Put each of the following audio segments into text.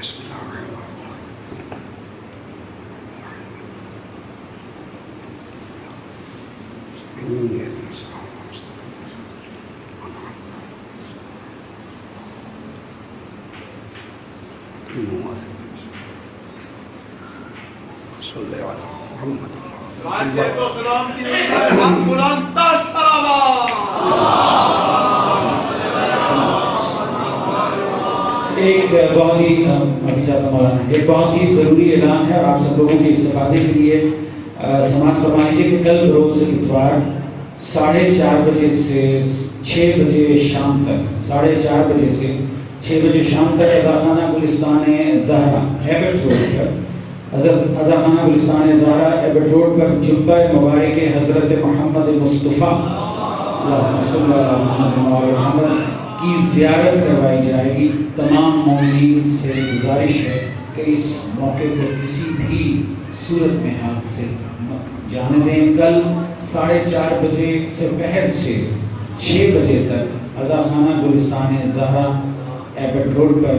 بسم اللہ الرحمن صلی علی محمد ایک بہت ہی معافی چاہتا ہوں مولانا، ایک بہت ہی ضروری اعلان ہے اور آپ سب لوگوں کے استفادے کے لیے سماعت فرما لیجیے کہ کل روز اتوار 4:30 بجے سے 6 بجے شام تک 4:30 بجے سے 6 بجے شام تک عزاخانہ گلستان زہرا ایبٹ روڈ پر عزاخانہ گلستان زہرا ایبٹ روڈ پر جبہ مبارک حضرت محمد مصطفیٰ اللہم صلی اللہ علیہ محمد کی زیارت کروائی جائے گی۔ تمام مومنین سے گزارش ہے کہ اس موقع کو کسی بھی صورت میں ہاتھ سے مت جانے دیں۔ کل 4:30 بجے سے پہر سے 6 بجے تک عزاخانہ گلستان زہرا ایبٹ روڈ پر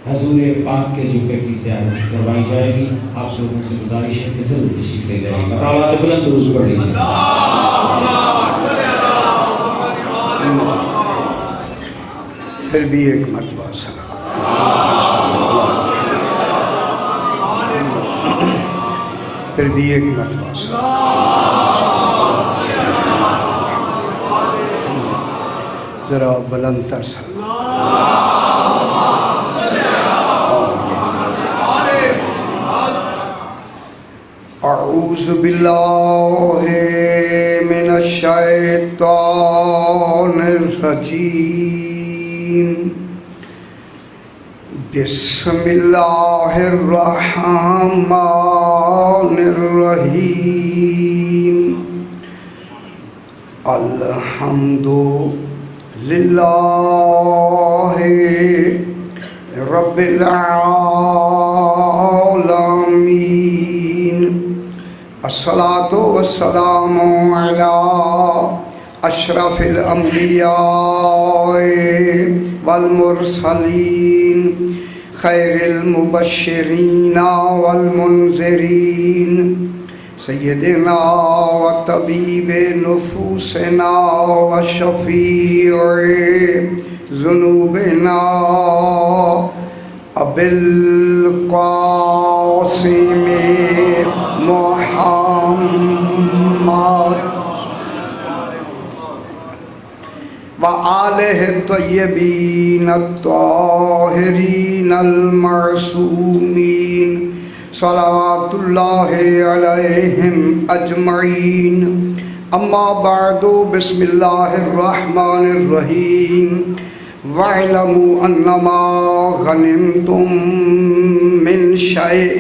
حضور پاک کے جبے کی زیارت کروائی جائے گی۔ آپ لوگوں سے گزارش ہے کہ ضرور تشریف لے جائے گا۔ آواز بلند درود پڑھ لیجیے۔ پھر بھی ایک مرتبہ سلام، پھر بھی ایک مرتبہ سلام، ذرا بلند تر سلام۔ اعوذ باللہ من الشیطان الرجیم، بسم اللہ الرحمن الرحیم، الحمد للہ رب العالمین، الصلاۃ والسلام علی اشرف الانبیاء والمرسلین، خیر المبشرین والمنذرین، سیدنا و طبیب نفوسنا و شفیع ذنوبنا ابی القاسم محمد وآلہ الطیبین الطاہرین المعصومین، صلوات اللہ علیہم اجمعین۔ اما بعد، بسم اللہ الرحمن الرحیم، وَاعْلَمُوا أَنَّمَا غَنِمْتُم مِّن شَيْءٍ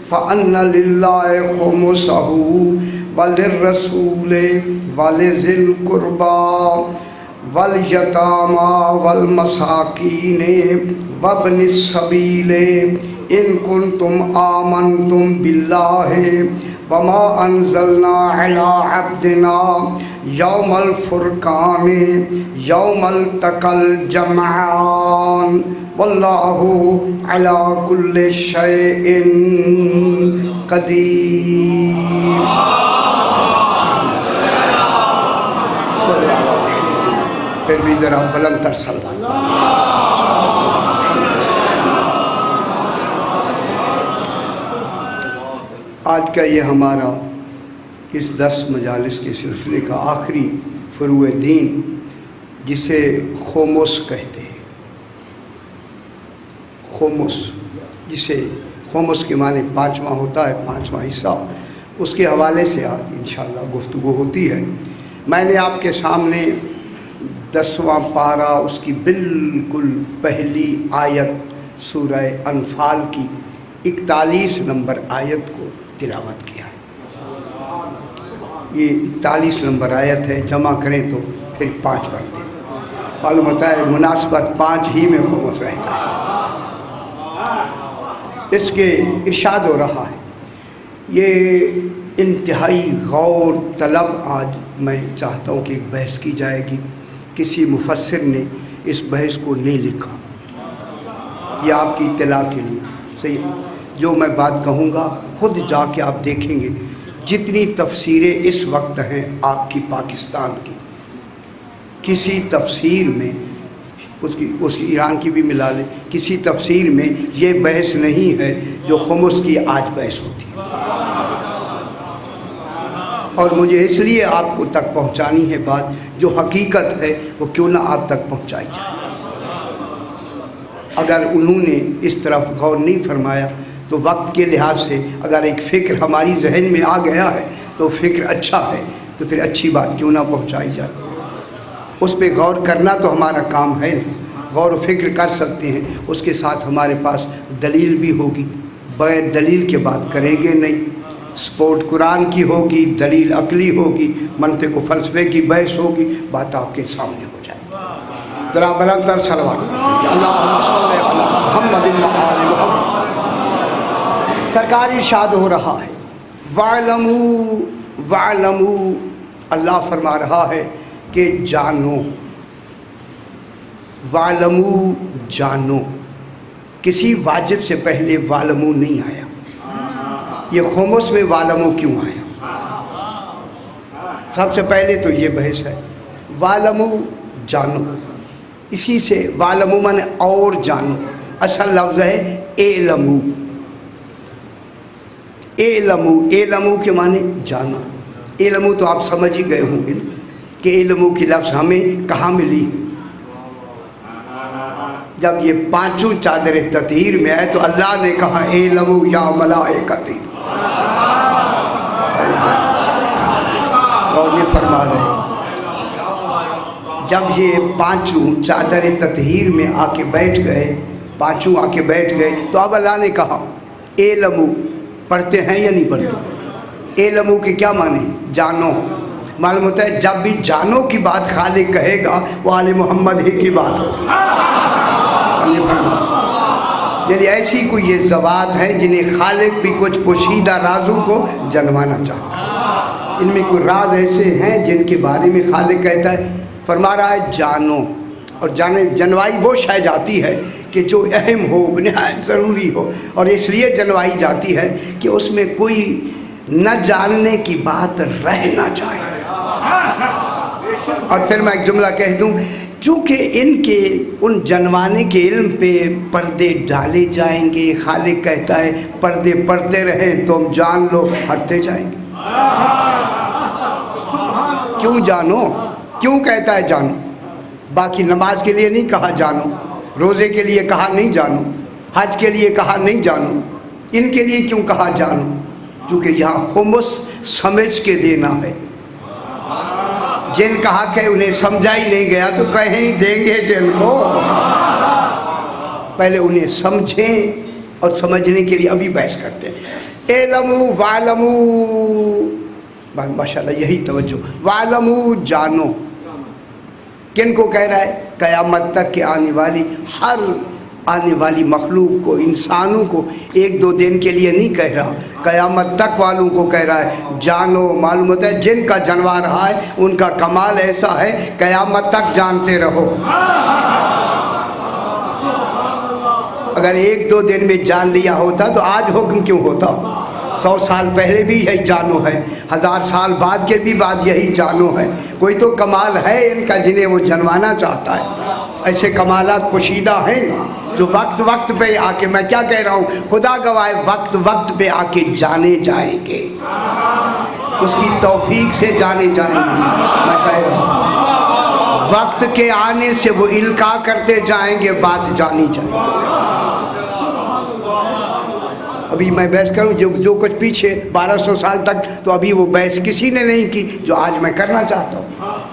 فَأَنَّ لِلَّهِ خُمُسَهُ وَلِلرَّسُولِ وَلِذِي الْقُرْبَىٰ وَالْيَتَامَىٰ وَالْمَسَاكِينِ وَابْنِ السَّبِيلِ إِن كُنتُمْ آمَنتُم بِاللَّهِ وَمَا أَنزَلْنَا عَلَىٰ عَبْدِنَا يَوْمَ الْفُرْقَانِ يَوْمَ الْتَقَى الْجَمْعَانِ وَاللَّهُ عَلَىٰ كُلِّ شَيْءٍ قَدِيرٌ۔ پھر بھی ذرا بلند تر سلام۔ آج کا یہ ہمارا اس 10 مجالس کے سلسلے کا آخری فروع دین، جسے خومس کہتے ہیں، خومس، جسے خومس کے معنی 5واں ہوتا ہے، 5واں حصہ، اس کے حوالے سے آج انشاءاللہ گفتگو ہوتی ہے۔ میں نے آپ کے سامنے 10واں پارہ، اس کی بالکل پہلی آیت سورہ انفال کی 41 نمبر آیت کو تلاوت کیا۔ یہ 41 نمبر آیت ہے، جمع کریں تو پھر 5 بنتے ہیں۔ معلوم ہوتا ہے مناسبت 5 ہی میں خمس رہتا ہے۔ اس کے ارشاد ہو رہا ہے، یہ انتہائی غور طلب آج میں چاہتا ہوں کہ ایک بحث کی جائے گی۔ کسی مفسر نے اس بحث کو نہیں لکھا، یہ آپ کی اطلاع کے لیے صحیح. جو میں بات کہوں گا خود جا کے آپ دیکھیں گے جتنی تفسیریں اس وقت ہیں آپ کی پاکستان کی، کسی تفسیر میں اس کی ایران کی بھی ملا لیں، کسی تفسیر میں یہ بحث نہیں ہے جو خمس کی آج بحث ہوتی ہے. اور مجھے اس لیے آپ کو تک پہنچانی ہے بات، جو حقیقت ہے وہ کیوں نہ آپ تک پہنچائی جائے. اگر انہوں نے اس طرف غور نہیں فرمایا تو وقت کے لحاظ سے اگر ایک فکر ہماری ذہن میں آ گیا ہے تو فکر اچھا ہے، تو پھر اچھی بات کیوں نہ پہنچائی جائے. اس پہ غور کرنا تو ہمارا کام ہے نہیں، غور و فکر کر سکتے ہیں، اس کے ساتھ ہمارے پاس دلیل بھی ہوگی. بغیر دلیل کے بات کریں گے نہیں. سپورٹ قرآن کی ہوگی، دلیل عقلی ہوگی، منطق و فلسفے کی بحث ہوگی، بات آپ کے سامنے ہو جائے. ذرا بلند تر صلوات اللہم صلی علی محمد و آل محمد. سرکار ارشاد ہو رہا ہے وَاعْلَمُوا وَاعْلَمُوا، اللہ فرما رہا ہے کہ جانو. وَاعْلَمُوا جانو، کسی واجب سے پہلے وَاعْلَمُوا نہیں آیا. یہ خمس میں وَاعْلَمُوا کیوں آیا؟ سب سے پہلے تو یہ بحث ہے. وَاعْلَمُوا جانو، اسی سے وَاعْلَمُوا مانے اور جانو. اصل لفظ ہے اعلموا. اعلموا، اعلموا کے معنی جانو. اعلموا تو آپ سمجھ ہی گئے ہوں گے کہ اعلموا کی لفظ ہمیں کہاں ملی ہے. جب یہ پانچوں چادر تطہیر میں آئے تو اللہ نے کہا اعلموا یا ملائکتی. اور یہ فرما رہے ہیں جب یہ پانچوں چادر تطہیر میں آ کے بیٹھ گئے، پانچوں آ کے بیٹھ گئے تو اب اللہ نے کہا اعلموا. پڑھتے ہیں یا نہیں پڑھتے؟ اعلموا کے کیا معنی؟ جانو. معلوم ہوتا ہے جب بھی جانو کی بات خالق کہے گا وہ آل محمد ہی کی بات ہوگی. یعنی ایسی کوئی یہ ذوات ہیں جنہیں خالق بھی کچھ پوشیدہ رازوں کو جنوانا چاہتا ہے. ان میں کوئی راز ایسے ہیں جن کے بارے میں خالق کہتا ہے، فرما رہا ہے جانو. اور جنوائی وہ شے جاتی ہے کہ جو اہم ہو، نہایت ضروری ہو، اور اس لیے جنوائی جاتی ہے کہ اس میں کوئی نہ جاننے کی بات رہ نہ جائے. اور پھر میں ایک جملہ کہہ دوں، چونکہ ان جنوانے کے علم پہ پردے ڈالے جائیں گے، خالق کہتا ہے پردے پڑتے رہیں تو ہم جان لو ہٹتے جائیں گے. کیوں جانو؟ کیوں کہتا ہے جانو؟ باقی نماز کے لیے نہیں کہا جانو، روزے کے لیے کہا نہیں جانو، حج کے لیے کہا نہیں جانو. ان کے لیے کیوں کہا جانو؟ کیونکہ یہاں خمس سمجھ کے دینا ہے. جن کہا کہ انہیں سمجھا ہی نہیں گیا تو کہیں دیں گے جن کو. پہلے انہیں سمجھیں اور سمجھنے کے لیے ابھی بحث کرتے ہیں. اعلموا وَاعْلَمُوا، ماشاءاللہ یہی توجہ. وَاعْلَمُوا جانو. کن کو کہہ رہا ہے؟ قیامت تک کے آنے والی مخلوق کو، انسانوں کو. ایک دو دن کے لیے نہیں کہہ رہا، قیامت تک والوں کو کہہ رہا ہے جانو. معلوم ہوتا ہے جن کا جنوا رہا ہے ان کا کمال ایسا ہے قیامت تک جانتے رہو. اگر ایک دو دن میں جان لیا ہوتا تو آج حکم کیوں ہوتا؟ 100 سال پہلے بھی یہی جانو ہے، 1000 سال بعد کے بھی بعد یہی جانو ہے. کوئی تو کمال ہے ان کا جنہیں وہ جنوانا چاہتا ہے. ایسے کمالات پوشیدہ ہیں جو وقت وقت پہ آ کے، میں کیا کہہ رہا ہوں، خدا گواہ وقت وقت پہ آ کے جانے جائیں گے. اس کی توفیق سے جانے جائیں گے. میں کہہ رہا ہوں وقت کے آنے سے وہ القاء کرتے جائیں گے، بات جانی جائے گی. ابھی میں بحث کروں جو کچھ پیچھے 1200 سال تک تو ابھی وہ بحث کسی نے نہیں کی جو آج میں کرنا چاہتا ہوں.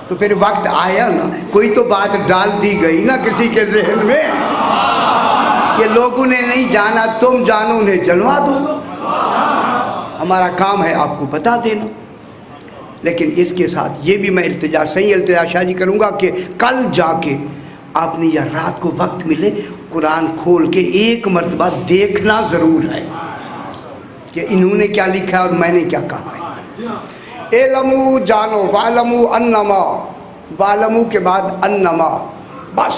تو پھر وقت آیا نا، کوئی تو بات ڈال دی گئی نا کسی کے ذہن میں کہ لوگوں نے نہیں جانا، تم جانو، انہیں جلوا دو. ہمارا کام ہے آپ کو بتا دینا. لیکن اس کے ساتھ یہ بھی میں صحیح التجا شاہی کروں گا کہ کل جا کے آپ نے یا رات کو وقت ملے قرآن کھول کے ایک مرتبہ دیکھنا ضرور ہے کہ انہوں نے کیا لکھا ہے اور میں نے کیا کہا ہے. اعلموا جانو، وَاعْلَمُوا أَنَّمَا، وَاعْلَمُوا کے بعد انما، بس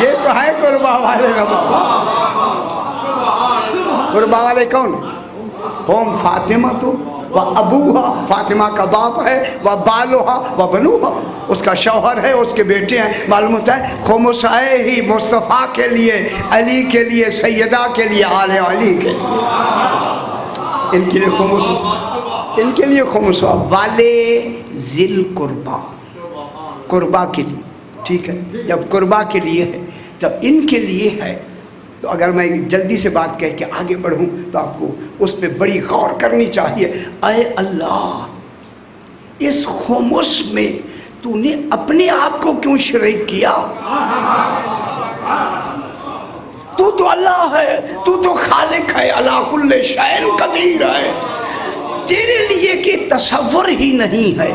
یہ تو ہے قربا والے قربا والے کون ہوم فاطمہ تو وہ ابوہا فاطمہ کا باپ ہے وہ بالوہا وہ بنوہا اس کا شوہر ہے اس کے بیٹے ہیں معلوم ہوتا ہے خمس ہے ہی مصطفیٰ کے لیے علی کے لیے سیدہ کے لیے آل علی کے لیے ان کے لیے خمس ان کے لیے خمس والے ذل قربا قربا کے لیے ٹھیک ہے جب قربا کے لیے ہے جب ان کے لیے ہے تو اگر میں جلدی سے بات کہہ کے آگے بڑھوں تو آپ کو اس پہ بڑی غور کرنی چاہیے اے اللہ اس خمس میں تو نے اپنے آپ کو کیوں شریک کیا تو اللہ ہے تو خالق ہے اللہ کل شیء قدیر ہے تیرے لیے کہ تصور ہی نہیں ہے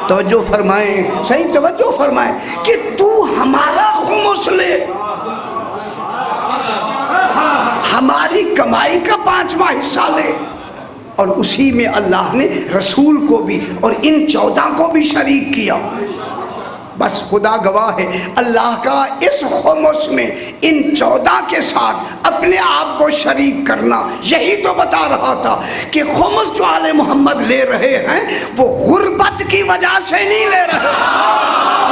توجہ فرمائیں صحیح توجہ فرمائیں کہ تو ہمارا خمس لے ہماری کمائی کا 5واں حصہ لے اور اسی میں اللہ نے رسول کو بھی اور ان 14 کو بھی شریک کیا بس خدا گواہ ہے اللہ کا اس خمس میں ان 14 کے ساتھ اپنے آپ کو شریک کرنا یہی تو بتا رہا تھا کہ خمس جو آل محمد لے رہے ہیں وہ غربت کی وجہ سے نہیں لے رہے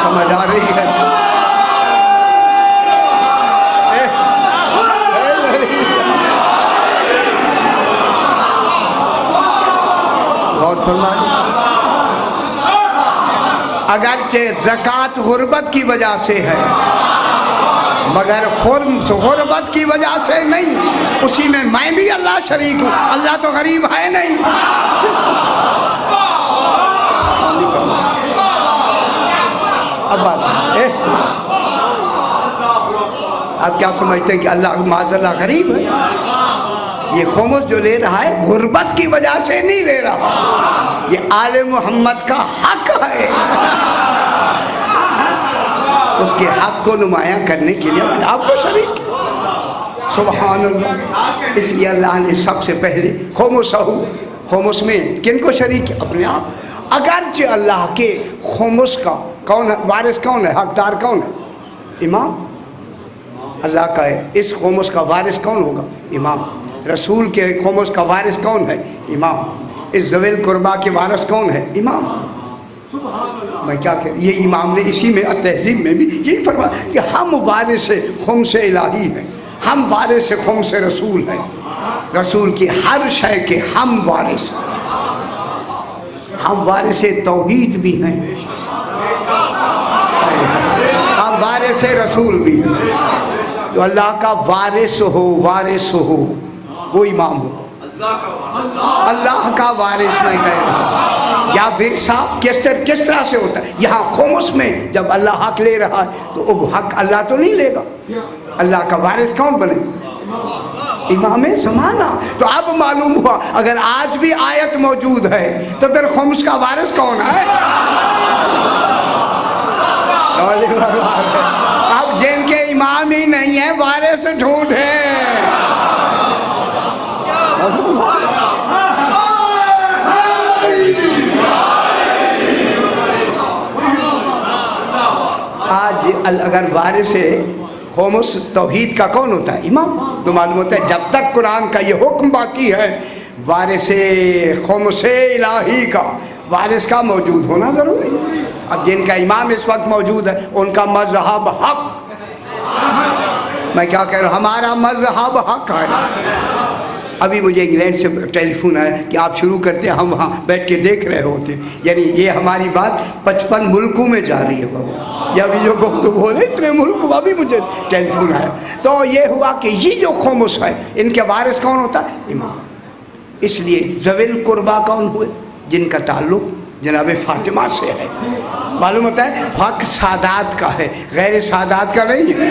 سمجھ آ رہی ہے غور فرمائیں اگرچہ زکوٰۃ غربت کی وجہ سے ہے مگر غربت کی وجہ سے نہیں اسی میں بھی اللہ شریک ہوں اللہ تو غریب ہے نہیں اب آپ کیا سمجھتے ہیں کہ اللہ معاذ اللہ غریب ہے یہ خمس جو لے رہا ہے غربت کی وجہ سے نہیں لے رہا یہ آل محمد کا حق ہے اس کے حق کو نمایاں کرنے کے لیے آپ کو شریک سبحان اللہ اس لیے اللہ نے سب سے پہلے خمس میں کن کو شریک کیا اپنے آپ اگرچہ اللہ کے خمس کا کون ہے وارث کون ہے حقدار کون ہے امام اللہ کا ہے اس خمس کا وارث کون ہوگا امام رسول کے خمس کا وارث کون ہے امام اس ذوی القربا کے وارث کون ہے امام میں کیا کہ یہ امام نے اسی میں تہذیب میں بھی یہی فرمایا کہ ہم وارث خمس الہی ہیں ہم وارث خمس رسول ہیں رسول کی ہر شے کے ہم وارث ہیں ہم وارث توحید بھی ہیں ہم وارث رسول بھی ہیں جو اللہ کا وارث ہو وہ امام ہو اللہ کا وارث نہیں کہہ رہا یا ورثہ کس طرح سے ہوتا ہے یہاں خمس میں جب اللہ حق لے رہا ہے تو اب حق اللہ تو نہیں لے گا اللہ کا وارث کون بنے امام زمانہ تو اب معلوم ہوا اگر آج بھی آیت موجود ہے تو پھر خمس کا وارث کون ہے اب جن کے امام ہی نہیں ہے وارث ڈھونڈے آج اگر وارث خمس توحید کا کون ہوتا ہے امام تو معلوم ہوتا ہے جب تک قرآن کا یہ حکم باقی ہے وارث خمس الہی کا وارث کا موجود ہونا ضروری ہے اب جن کا امام اس وقت موجود ہے ان کا مذہب حق میں کیا کہہ رہا ہوں ہمارا مذہب حق ہے ابھی مجھے انگلینڈ سے ٹیلی فون آیا کہ آپ شروع کرتے ہیں ہم وہاں بیٹھ کے دیکھ رہے ہوتے یعنی یہ ہماری بات 55 ملکوں میں جا رہی ہے بابا یہ ابھی جو گفتگو ہو رہے اتنے ملک ابھی مجھے ٹیلی فون آیا تو یہ ہوا کہ یہ جو خمس ہے ان کے وارث کون ہوتا ہے امام اس لیے ذوی القربا کون ہوئے جن کا تعلق جناب فاطمہ سے ہے معلوم ہوتا ہے حق سادات کا ہے غیر سادات کا نہیں ہے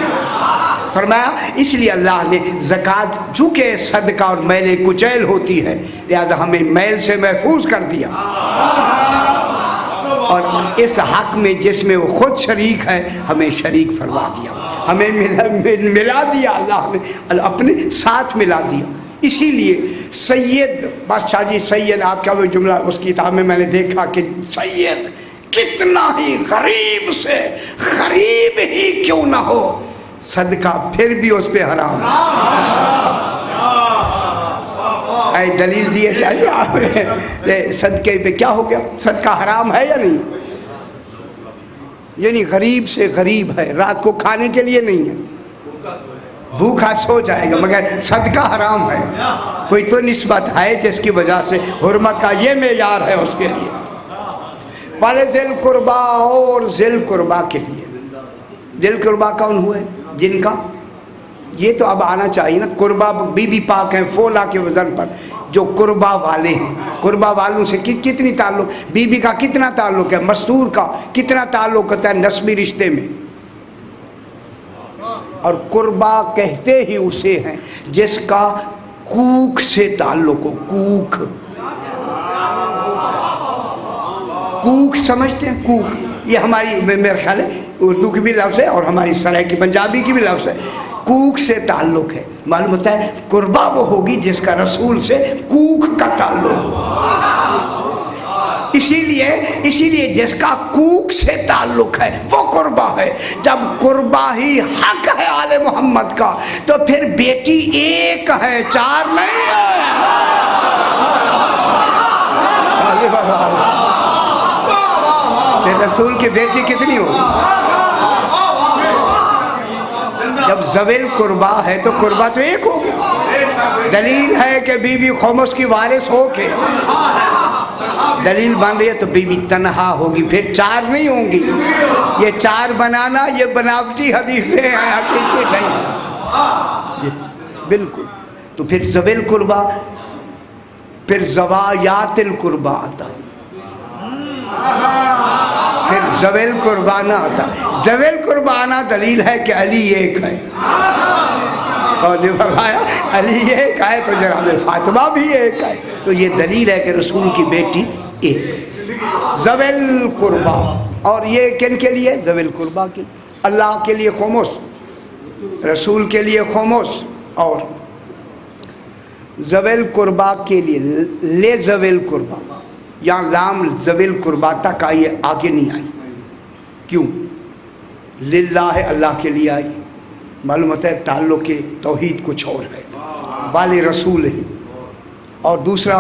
فرمایا اس لیے اللہ نے زکوٰۃ چونکہ صدقہ اور میل کچیل ہوتی ہے لہذا ہمیں میل سے محفوظ کر دیا اور اس حق میں جس میں وہ خود شریک ہے ہمیں شریک فرما دیا ہمیں ملا دیا اللہ نے اپنے ساتھ ملا دیا اسی لیے سید بادشاہ جی سید آپ کا وہ جملہ اس کتاب میں میں نے دیکھا کہ سید کتنا ہی غریب سے غریب ہی کیوں نہ ہو صدقہ پھر بھی اس پہ حرام ہے۔ دلیل دیے چاہیے آپ نے صدقے پہ کیا ہو گیا؟ صدقہ حرام ہے یا نہیں؟ یعنی غریب سے غریب ہے، رات کو کھانے کے لیے نہیں ہے، بھوکا سو جائے گا، مگر صدقہ حرام ہے۔ کوئی تو نسبت ہے جس کی وجہ سے حرمت کا یہ معیار ہے اس کے لیے۔ والے ذیل قربا اور ذیل قربا کے لیے، ذیل قربا کون ہوئے؟ جن کا یہ تو اب آنا چاہیے نا، قربا بی بی پاک ہیں فولا کے وزن پر، جو قربا والے ہیں، قربا والوں سے کتنی تعلق، بی بی کا کتنا تعلق ہے، مستور کا کتنا تعلق ہوتا ہے نسبی رشتے میں۔ اور قربا کہتے ہی اسے ہیں جس کا کوک سے تعلق ہو، کوک، کوک سمجھتے ہیں؟ کوک یہ ہماری میرے خیال ہے اردو کی بھی لفظ ہے اور ہماری سرائکی پنجابی کی بھی لفظ ہے، کوک سے تعلق ہے۔ معلوم ہوتا ہے قربا وہ ہوگی جس کا رسول سے کوک کا تعلق ہو۔ اسی لیے جس کا کوک سے تعلق ہے وہ قربا ہے۔ جب قربا ہی حق ہے آل محمد کا تو پھر بیٹی ایک ہے، چار نہیں ہے۔ پھر رسول کی بیٹی کتنی ہو؟ جب ذویل قربا ہے تو قربا تو ایک ہوگی۔ دلیل ہے کہ بی بی خمس کی وارث ہو کے دلیل بن رہی ہے تو بی بی تنہا ہوگی، پھر چار نہیں ہوں گی۔ یہ چار بنانا یہ بناوٹی حدیثیں ہیں، حقیقی نہیں بالکل۔ تو پھر ذویل قربا، پھر زوایات القربا آتا، پھر ذویل قربانہ آتا۔ ذویل قربانہ دلیل ہے کہ علی ایک ہے، اور نے فرمایا علی ایک ہے تو جناب فاطمہ بھی ایک ہے، تو یہ دلیل ہے کہ رسول کی بیٹی ایک۔ ذویل قربا، اور یہ کن کے لیے؟ ذویل قربا کے، اللہ کے لیے خمس، رسول کے لیے خمس، اور ذویل قربا کے لیے لے ذویل قربا، یہاں لام ذویل قربا تک آئی، آگے نہیں آئی، کیوں؟ للہ اللہ کے لیے آئی۔ معلوم ہوتا ہے تعلق توحید کچھ اور ہے، والے رسول ہے۔ اور دوسرا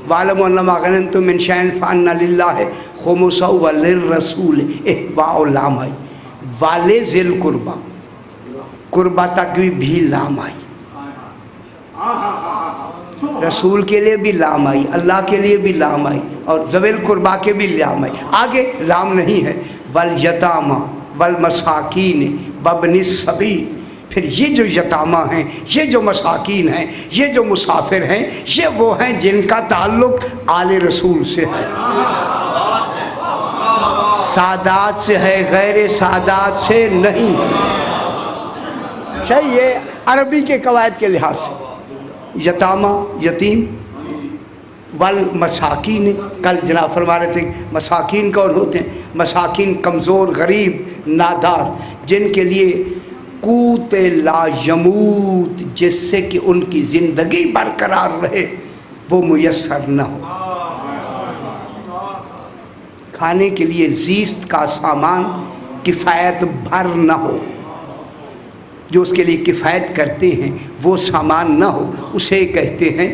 وَعْلَمُوا أَنَّمَا غَنِمْتُم مِّن شَيْءٍ فَأَنَّ لِلَّهِ خُمُسَهُ وَلِلرَّسُولِ، واو لام آئی، والے ذیل قربا، قربا تک بھی لام آئی، رسول کے لیے بھی لام آئی، اللہ کے لیے بھی لام آئی، اور ذویل قربا کے بھی لام آئی۔ آگے لام نہیں ہے، وَالْيَتَامَى وَالْمَسَاكِينِ وَابْنِ السَّبِيلِ، پھر یہ جو یتامہ ہیں، یہ جو مساکین ہیں، یہ جو مسافر ہیں، یہ وہ ہیں جن کا تعلق آل رسول سے ہے، سادات سے ہے، غیر سادات سے نہیں ہے۔ یہ عربی کے قواعد کے لحاظ سے یتامہ یتیم، والمساکین، کل جناب فرما رہے تھے مساکین کون ہوتے ہیں؟ مساکین کمزور، غریب، نادار، جن کے لیے قوت لا یموت، جس سے کہ ان کی زندگی برقرار رہے، وہ میسر نہ ہو۔ کھانے کے لیے زیست کا سامان کفایت بھر نہ ہو، جو اس کے لیے کفایت کرتے ہیں وہ سامان نہ ہو، اسے کہتے ہیں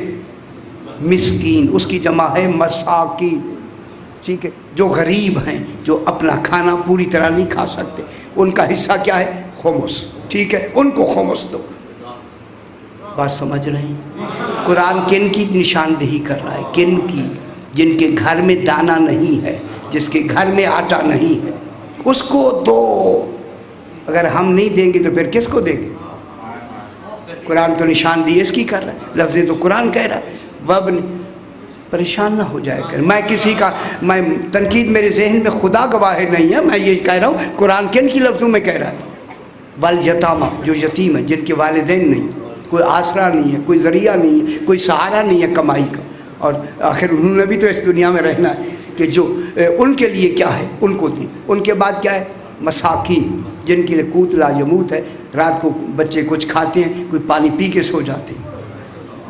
مسکین، اس کی جمع ہے مساکین، ٹھیک ہے؟ جو غریب ہیں، جو اپنا کھانا پوری طرح نہیں کھا سکتے، ان کا حصہ کیا ہے؟ خمس، ٹھیک ہے؟ ان کو خمس دو۔ بات سمجھ رہے ہیں؟ قرآن کن کی نشاندہی کر رہا ہے؟ کن کی؟ جن کے گھر میں دانہ نہیں ہے، جس کے گھر میں آٹا نہیں ہے، اس کو دو۔ اگر ہم نہیں دیں گے تو پھر کس کو دیں گے؟ قرآن تو نشاندہی اس کی کر رہا ہے، لفظ تو قرآن کہہ رہا ہے۔ وابن، پریشان نہ ہو جائے کر، میں کسی کا میں تنقید میرے ذہن میں خدا گواہ نہیں ہے، میں یہ کہہ رہا ہوں قرآن کن کی لفظوں میں کہہ رہا ہے؟ والیتامہ، جو یتیم ہے، جن کے والدین نہیں، کوئی آسرا نہیں ہے، کوئی ذریعہ نہیں ہے، کوئی سہارا نہیں ہے کمائی کا، اور آخر انہوں نے بھی تو اس دنیا میں رہنا ہے، کہ جو ان کے لیے کیا ہے ان کو دیں۔ ان کے بعد کیا ہے؟ مساکین، جن کے لیے قوت لا یموت ہے، رات کو بچے کچھ کھاتے ہیں، کوئی پانی پی کے سو جاتے ہیں،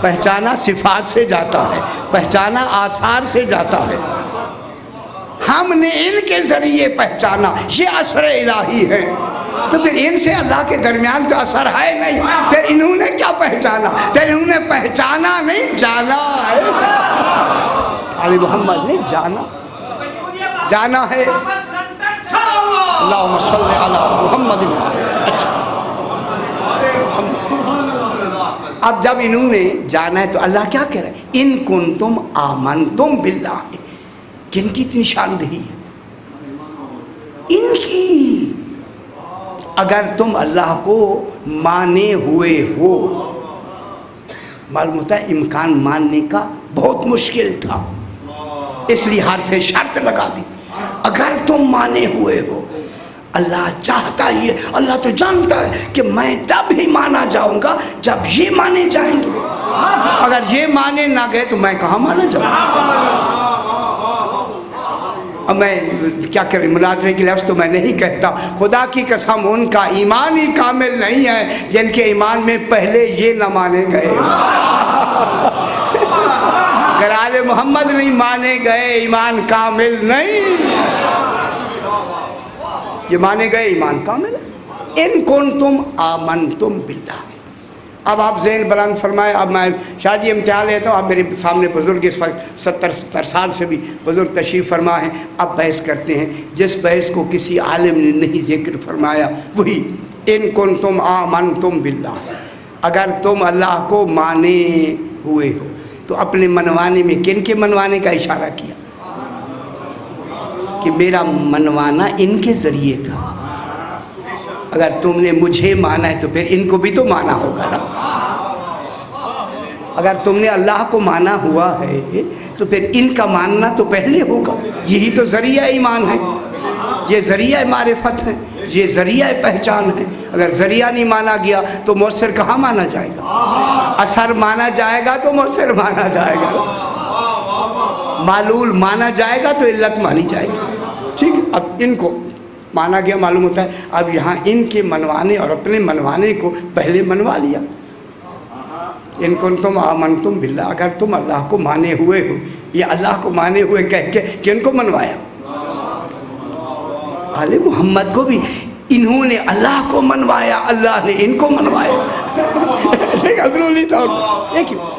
پہچانا صفات سے جاتا ہے، پہچانا آثار سے جاتا ہے. ہم نے ان کے ذریعے پہچانا یہ اثر الہی ہے. تو پھر ان سے اللہ کے درمیان تو اثر ہے نہیں، پھر انہوں نے کیا پہچانا؟ پھر انہوں نے پہچانا نہیں، جانا ہے. علی محمد نے جانا ہے. اللہم صلی علی محمد. اچھا، اب جب انہوں نے جانا ہے تو اللہ کیا کہہ رہا ہے؟ ان کنتم آمنتم باللہ. کن کی نشاندہی ہے؟ ان کی. اگر تم اللہ کو مانے ہوئے ہو. معلوم ہوتا ہے امکان ماننے کا بہت مشکل تھا، اس لیے حرف شرط لگا دی. اگر تم مانے ہوئے ہو، اللہ چاہتا ہی ہے، اللہ تو جانتا ہے کہ میں تب ہی مانا جاؤں گا جب یہ مانے جائیں گے. اگر یہ مانے نہ گئے تو میں کہاں مانا جاؤں گا؟ اب میں کیا کریں، مناظرے کی لفظ تو میں نہیں کہتا. خدا کی قسم ان کا ایمان ہی کامل نہیں ہے جن کے ایمان میں پہلے یہ نہ مانے گئے. اگر آل محمد نہیں مانے گئے ایمان کامل نہیں. یہ مانے گئے ایمان کامل ہے. ان کنتم آمنتم باللہ. اب آپ ذہن بلند فرمائے. اب میں شاہ جی امتحان لیتا ہوں. اب میرے سامنے بزرگ اس وقت 70 سال سے بھی بزرگ تشریف فرما ہیں. اب بحث کرتے ہیں. جس بحث کو کسی عالم نے نہیں ذکر فرمایا وہی ان کنتم آمنتم باللہ. اگر تم اللہ کو مانے ہوئے ہو تو اپنے منوانے میں کن کے منوانے کا اشارہ کیا؟ کہ میرا منوانا ان کے ذریعے تھا. اگر تم نے مجھے مانا ہے تو پھر ان کو بھی تو مانا ہوگا نا. اگر تم نے اللہ کو مانا ہوا ہے تو پھر ان کا ماننا تو پہلے ہوگا. یہی تو ذریعہ ایمان ہے، یہ ذریعہ معرفت ہے، یہ ذریعہ پہچان ہے. اگر ذریعہ نہیں مانا گیا تو مؤثر کہاں مانا جائے گا؟ اثر مانا جائے گا تو مؤثر مانا جائے گا. معلول مانا جائے گا تو علت مانی جائے گی. ٹھیک ہے. اب ان کو مانا گیا معلوم ہوتا ہے. اب یہاں ان کے منوانے اور اپنے منوانے کو پہلے منوا لیا. ان کنتم آمنتم باللہ. اگر تم اللہ کو مانے ہوئے ہو، یہ اللہ کو مانے ہوئے کہہ کے کن کو منوایا؟ آل محمد کو بھی انہوں نے اللہ کو منوایا، اللہ نے ان کو منوایا.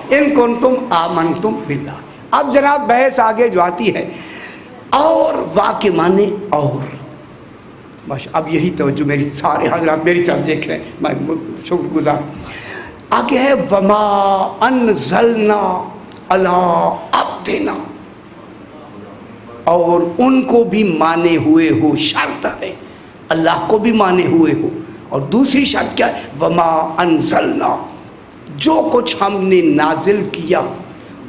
ان کنتم آمنتم باللہ. اب جناب بحث آگے جو آتی ہے اور واقع مانے اور. بس اب یہی توجہ میری سارے حضرات میری طرف دیکھ رہے ہیں، میں شکر گزار. آگے ہے وما انزلنا علی عبدنا. اور ان کو بھی مانے ہوئے ہو. شرط ہے اللہ کو بھی مانے ہوئے ہو. اور دوسری شرط کیا ہے؟ وما انزلنا، جو کچھ ہم نے نازل کیا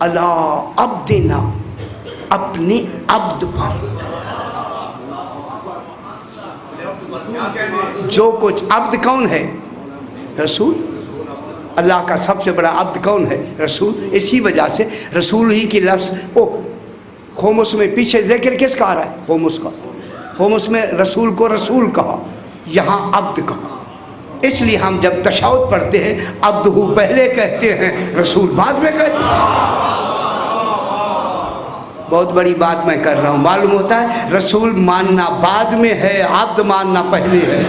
علی عبدنا، اپنے عبد پر. جو کچھ عبد کون ہے؟ رسول. اللہ کا سب سے بڑا عبد کون ہے؟ رسول. اسی وجہ سے رسول ہی کی لفظ خومس میں پیچھے ذکر کس کا آ رہا ہے؟ خومس کا. خومس میں رسول کو رسول کہا، یہاں عبد کہا. اس لیے ہم جب تشہد پڑھتے ہیں عبدہ پہلے کہتے ہیں، رسول بعد میں کہتے ہیں. بہت بڑی بات میں کر رہا ہوں. معلوم ہوتا ہے رسول ماننا بعد میں ہے، عبد ماننا پہلے ہے.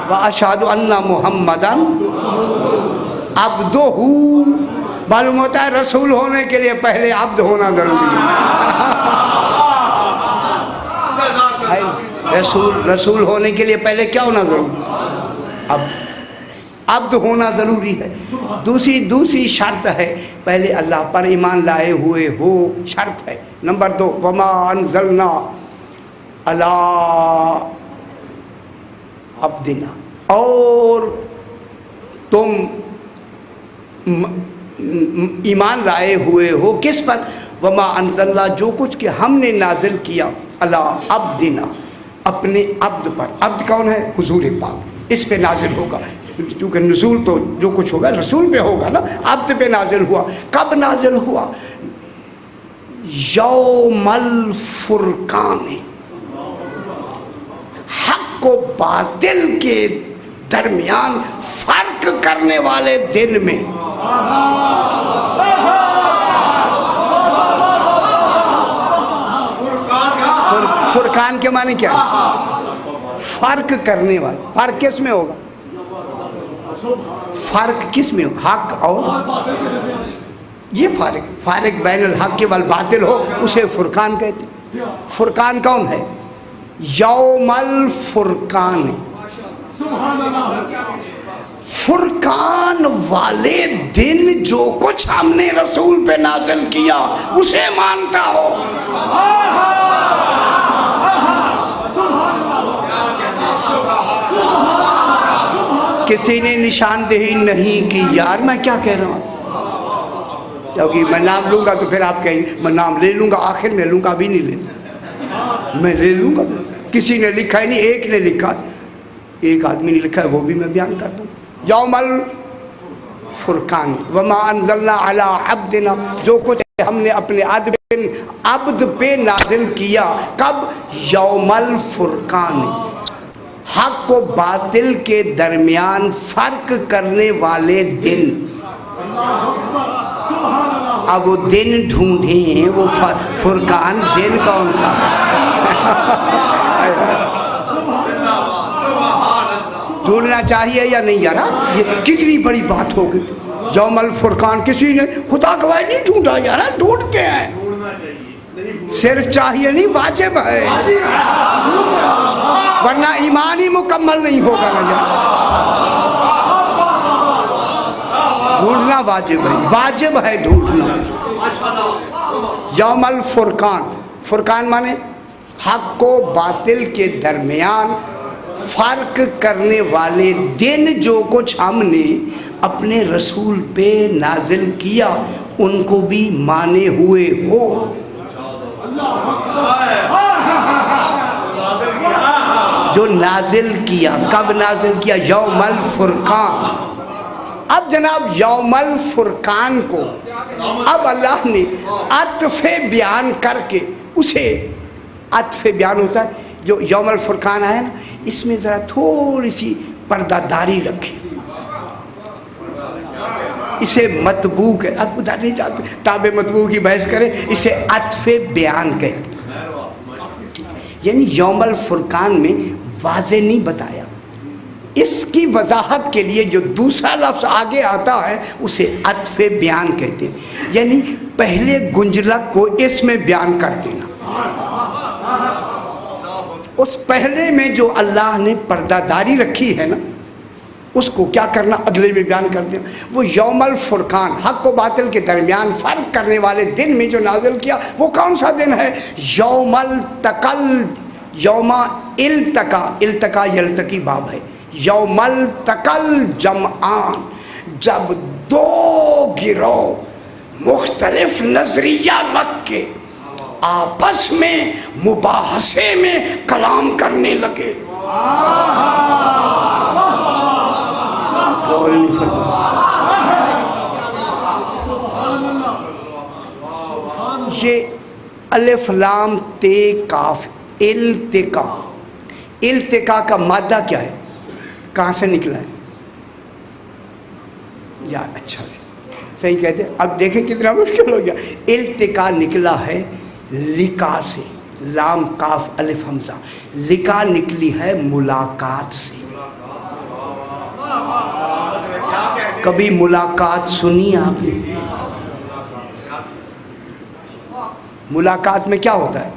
وَأَشْهَدُ أَنَّ مُحَمَّدًا عَبْدُهُ. معلوم ہوتا ہے رسول ہونے کے لیے پہلے عبد ہونا ضروری ہے. رسول ہونے کے لیے پہلے کیا ہونا ضروری ہے؟ عبد ہونا ضروری ہے. دوسری شرط ہے پہلے اللہ پر ایمان لائے ہوئے ہو. شرط ہے. نمبر 2 وما انزلنا علی عبدنا. اور تم ایمان لائے ہوئے ہو کس پر؟ وما انزلنا، جو کچھ کہ ہم نے نازل کیا علی عبدنا، اپنے عبد پر. عبد کون ہے؟ حضور پاک. اس پہ نازل ہوگا. چونکہ نزول تو جو کچھ ہوگا رسول پہ ہوگا نا. عبد پہ نازل ہوا. کب نازل ہوا؟ یوم الفرقان. حق و باطل کے درمیان فرق فرق کرنے والے دن میں فرقان کے معنی کیا ہے؟ فرق کرنے والے. فرق کس میں ہوگا؟ فرق کس میں ہوگا؟ حق اور یہ فارق بین الحق والباطل ہو اسے فرقان کہتے ہیں. فرقان کون ہے؟ یوم الفرقان. فرقان والے دن جو کچھ ہم نے رسول پہ نازل کیا اسے مانتا ہو. کسی نے نشاندہی نہیں کی. یار میں کیا کہہ رہا ہوں؟ کیونکہ میں نام لوں گا تو پھر آپ کہیں میں نام لے لوں گا, آخر میں لوں گا, ابھی نہیں لینا, میں لے لوں گا. کسی نے لکھا ہے نہیں, ایک نے لکھا, ایک آدمی نے لکھا ہے, وہ بھی میں بیان کر دوں. یوم الفرقان وما انزلنا علی عبدنا, جو کچھ ہم نے اپنے عبد پہ نازل کیا. کب؟ یوم الفرقان, حق و باطل کے درمیان فرق کرنے والے دن. اب وہ دن ڈھونڈیں, وہ فرقان دن کون سا ڈھونڈنا چاہیے یا نہیں یار؟ یہ کتنی بڑی بات ہو گئی. یوم الفرقان کسی نے خدا گواہ نہیں ڈھونڈا یار, ڈھونڈتے ہیں. صرف چاہیے نہیں, واجب ہے, ورنہ ایمان ہی مکمل نہیں ہوگا نا یار. ڈھونڈنا واجب ہے, واجب ہے ڈھونڈنا. یوم الفرقان, فرقان مانے حق و باطل کے درمیان فرق کرنے والے دن. جو کچھ ہم نے اپنے رسول پہ نازل کیا ان کو بھی مانے ہوئے ہو. جو نازل کیا, کب نازل کیا؟ یوم الفرقان. اب جناب یوم الفرقان کو اب اللہ نے عطف بیان کر کے اسے, عطف بیان ہوتا ہے جو یوم الفرقان آیا نا, اس میں ذرا تھوڑی سی پردہ داری رکھے, اسے مطبوع ہے. اب ادھر نہیں جاتے تابع مطبوع کی بحث کریں, اسے عطف بیان کہتے ہیں. یعنی یوم الفرقان میں واضح نہیں بتایا, اس کی وضاحت کے لیے جو دوسرا لفظ آگے آتا ہے اسے عطف بیان کہتے ہیں. یعنی پہلے گنجلک کو اس میں بیان کر دینا, اس پہلے میں جو اللہ نے پردہ داری رکھی ہے نا اس کو کیا کرنا, اگلے میں بیان کر دینا. وہ یوم الفرقان, حق و باطل کے درمیان فرق کرنے والے دن میں جو نازل کیا وہ کون سا دن ہے؟ یوم التقل, یوم التقا, التقا یلتقی باب ہے. یوم التقل جمعان, جب دو گروہ مختلف نظریہ رکھ کے آپس میں مباحثے میں کلام کرنے لگے. یہ الف لام تے کاف, التقا. التقا کا مادہ کیا ہے, کہاں سے نکلا ہے یار؟ اچھا صحیح کہتے ہیں. اب دیکھیں کتنا مشکل ہو گیا. التقا نکلا ہے لقا سے, لام کاف الف حمزہ. لقا نکلی ہے ملاقات سے. کبھی ملاقات سنی آپ نے؟ ملاقات میں کیا ہوتا ہے؟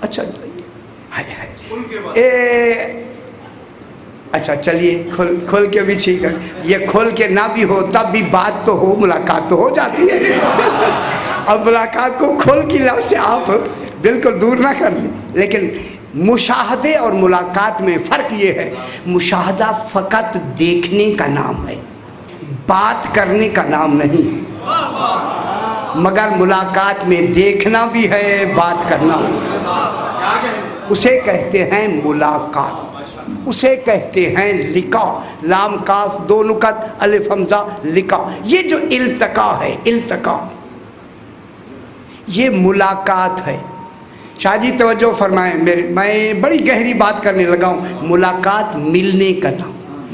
اچھا اچھا چلیے کھول کے بھی ٹھیک ہے. یہ کھول کے نہ بھی ہو تب بھی بات تو ہو, ملاقات تو ہو جاتی ہے. اب ملاقات کو کھول کی لفظ سے آپ بالکل دور نہ کر دیں. لیکن مشاہدے اور ملاقات میں فرق یہ ہے, مشاہدہ فقط دیکھنے کا نام ہے, بات کرنے کا نام نہیں ہے. مگر ملاقات میں دیکھنا بھی ہے, بات کرنا بھی ہے. اسے کہتے ہیں ملاقات, اسے کہتے ہیں لقا. لام کاف دو نقط الف حمزہ لقا. یہ جو التقا ہے, التقا یہ ملاقات ہے. شاہ جی توجہ فرمائیں, میں بڑی گہری بات کرنے لگا ہوں. ملاقات ملنے کا نام,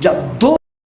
جب 2